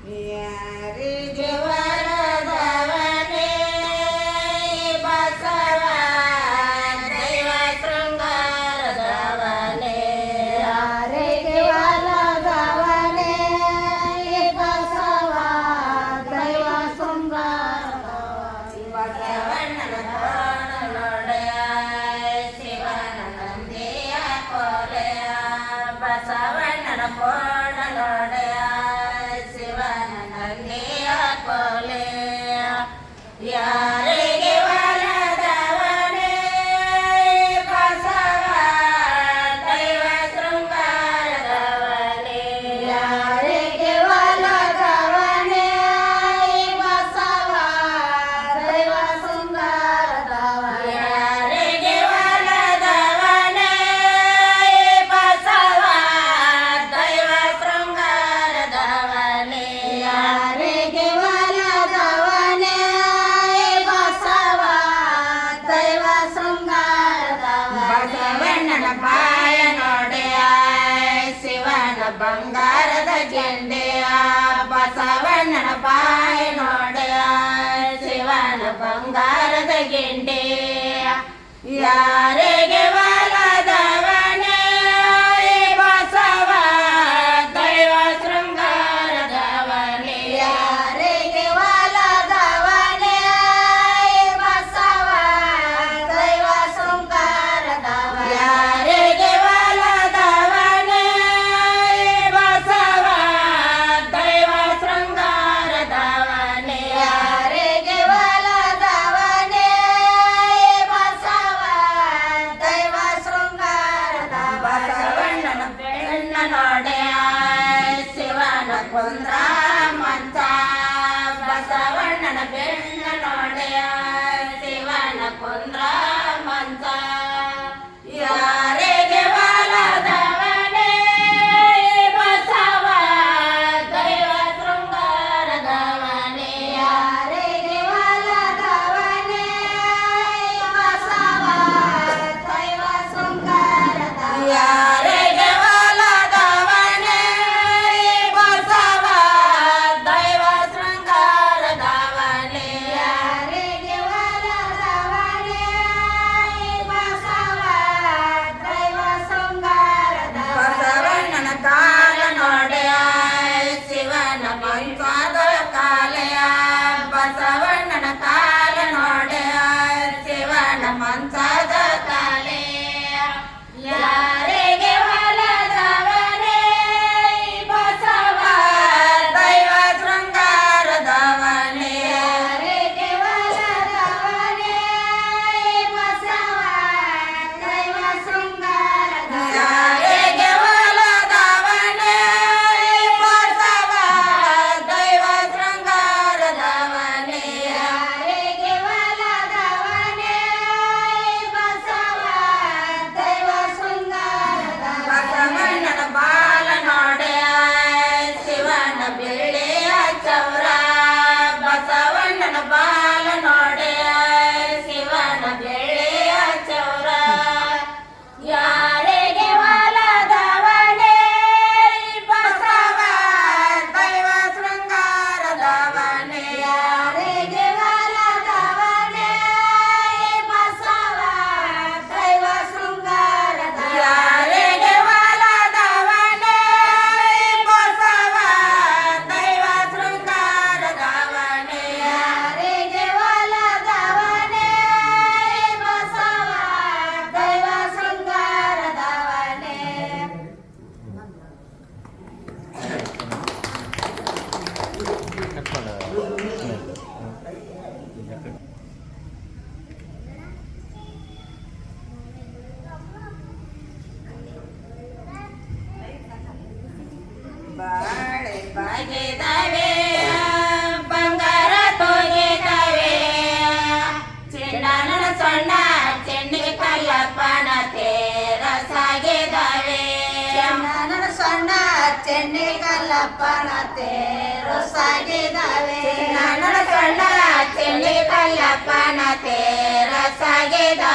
ಯಾರಿಗೆ ವರದವನೇ ಬಸವ ದೈವ ಶೃಂಗಾರದವನೇ ಯಾರಿಗೆ ವರದವನೇ ಬಸವ ದೈವ ಶೃಂಗಾರದವನೇ ಬಸವಣ್ಣನ ಕೋಣಲೊಡೆಯ ಶಿವನ ನಂದಿಯ ಕೊಲೆಯ ಬಸವಣ್ಣನ ಕೋಣಲೊಡೆಯ ಯಾರಿಗೆ ಒಲದವನೇ ಬಸವ ದೈವ ಶೃಂಗಾರದವನೇ ಯಾರಿಗೆ ಒಲದವನೇ ಬಸವ ದೈವ ಶೃಂಗಾರದವನೇ ಯಾರಿಗೆ ಒಲದವನೇ ಬಸವ ದೈವ ಶೃಂಗಾರದವನೇ ಯಾರಿಗೆ ಬಸವಣ್ಣನ ಪಾಯ ನೋಡೆಯ ಶಿವನ ಬಂಗಾರದ ಗೆಂಡೆಯ ಬಸವಣ್ಣನ ಪಾಯ ನೋಡೆಯ ಶಿವನ ಬಂಗಾರದ ಗೆಂಡೆಯ ಯಾರಿಗೆ ಒಲದವನೇ ಬಸವ ದೈವ ಶೃಂಗಾರದವನೇ ಯಾರಿಗೆ ಒಲದವನೇ ಬಸವ ದೈವ ಶೃಂಗಾರದವನೇ ಯಾರಿಗೆ ಒಲದವನೇ ಬಸವ ದೈವ ಶೃಂಗಾರದವನೇ ಯಾರಿಗೆ ಒಲದವನೇ ಬಸವ ದೈವ ಶೃಂಗಾರದ ಬಸವಣ್ಣನ ಬೆಣ್ಣ ನೋಡೆಯ ಶಿವನ ಕೊಂದ್ರ ಮಂಚ ಬಸವಣ್ಣನ ಬೆಣ್ಣ ನೋಡೆಯ ಶಿವನ ಕೊಂದ್ರ ಮಂಚ ಯಾರಿಗೆ ಒಲದವನೇ ಬಸವ ದೈವ ಶೃಂಗಾರದವನೇ ಯಾರಿಗೆ ಒಲದವನೇ ಬಸವ ದೈವ ಶೃಂಗಾರದವನೇ ಯಾರಿಗೆ ಒಲದವನೇ ಬಸವ ದೈವ ಶೃಂಗಾರದವನೇ ಯಾರಿಗೆ ಒಲದವನೇ ಬಸವ ದೈವ ಶೃಂಗಾರದ ಬಸವಣ್ಣನ ಕಾಲ ನೋಡೆಯ ಶಿವನ ಮಂಚಾದ ಕಾಲೆಯ ಬಸವಣ್ಣನ ಕಾಲ ನೋಡೆಯ ಶಿವನ ಮಂಚಾದ ಕಾಲೆಯ ಯಾರಿಗೆ ಒಲದವನೇ ಬಸವ ದೈವ ಶೃಂಗಾರದವನೇ ಯಾರಿಗೆ ಒಲದವನೇ ಬಸವ ದೈವ ಶೃಂಗಾರದವನೇ ಯಾರಿಗೆ ಒಲದವನೇ ಬಸವ ದೈವ ಶೃಂಗಾರದವನೇ ಯಾರಿಗೆ ಒಲದವನೇ ಬಸವ ದೈವ ಶೃಂಗಾರದವನೇ ಬಸವಣ್ಣನ ಬಾಲ ನೋಡೆಯ ಶಿವನ ಬೆಳ್ಳಿಯ ಚೌರ ಬಸವಣ್ಣನ ಬಾಲ ನೋಡೆಯ ಶಿವನ ಬೆಳ್ಳಿಯ ಚೌರ ಯಾರಿಗೆ ಒಲದವನೇ ಬಸವ ದೈವ ಶೃಂಗಾರದವನೇ ಯಾರಿಗೆ ಒಲದವನೇ ಬಸವ ದೈವ ಶೃಂಗಾರದವನೇ ಯಾರಿಗೆ ಒಲದವನೇ ಬಸವ ದೈವ ಶೃಂಗಾರದವನೇ ಯಾರಿಗೆ ಒಲದವನೇ ಬಸವ ದೈವ ಶೃಂಗಾರದವನೇ ಬಾಳೆ ಬಾಗಿದವೆ ಬಂಗಾರ ತೋಗಿದವೆ ಚಿಣ್ಣನ ಸೊಣ್ಣ ಚೆನ್ನಿಗೆ ಕಲ್ಲಪ್ಪನ ತೇರ ಸಾಗಿದವೆ ಚಿಣ್ಣನ ಸೊಣ್ಣ ಚೆನ್ನಿ ಕಲ್ಲಪ್ಪನ ತೇರ ಸಾಗಿದವೆ ಚಿಣ್ಣನ ಸೊಣ್ಣ ಚೆನ್ನಿ ಕಲ್ಲಪ್ಪನ ತೇರ ಸಾಗಿದ